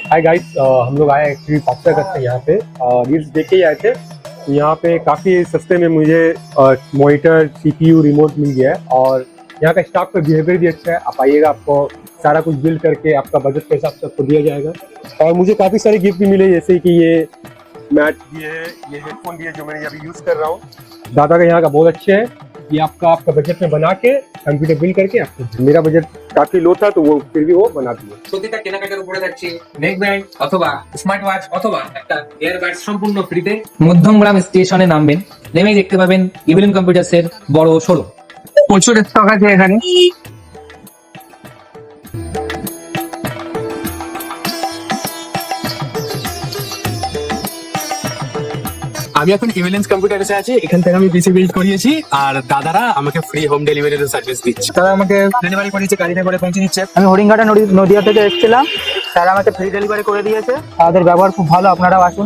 Hi guys, हम लोग आए एक्चुअली पास्ता करते हैं यहाँ पे। रील्स देख के ही आए थे। तो यहाँ पे काफ़ी सस्ते में मुझे मॉनिटर, सीपीयू, रिमोट मिल गया है और यहाँ का स्टाफ का बिहेवियर भी अच्छा है। आप आइएगा, आपको सारा कुछ बिल्ड करके आपका बजट के हिसाब से आपको दिया जाएगा। और मुझे काफ़ी सारे गिफ्ट भी मिले, जैसे कि ये मैट भी है, ये हेडफोन भी है जो मैंने अभी यूज़ कर रहा हूँ। दादा का यहाँ का बहुत अच्छे है। ये आपका बजट में बना के कंप्यूटर बिल्ड करके आपको, मेरा बजट काफी लो था तो वो फिर भी वो बना दिया। প্রতিটা কেনাকাটার উপরে থাকছে নেক ব্যান্ড অথবা স্মার্ট ওয়াচ অথবা একটা এয়ারবাড সম্পূর্ণ ফ্রিতে। মধ্যমগ্রাম স্টেশনে নামবেন, নেমেই দেখতে পাবেন ইভিলিন কম্পিউটার্সের বড় শোরুম। প্রচুর স্টক আছে এখানে। আমি এখন ইভিলেন্স কম্পিউটারে আছি। এখান থেকে আমি পিসি বিল্ড করিয়েছি আর দাদারা আমাকে ফ্রি হোম ডেলিভারির সার্ভিস দিচ্ছে। তারা আমাকে ডেলিভারি করেছে, গাড়িতে করে পৌঁছে দিচ্ছে। আমি হরিঙ্গাটা নদিয়া থেকে এসেছিলাম, তারা আমাকে ফ্রি ডেলিভারি করে দিয়েছে। তাদের ব্যবহার খুব ভালো, আপনারাও আসুন।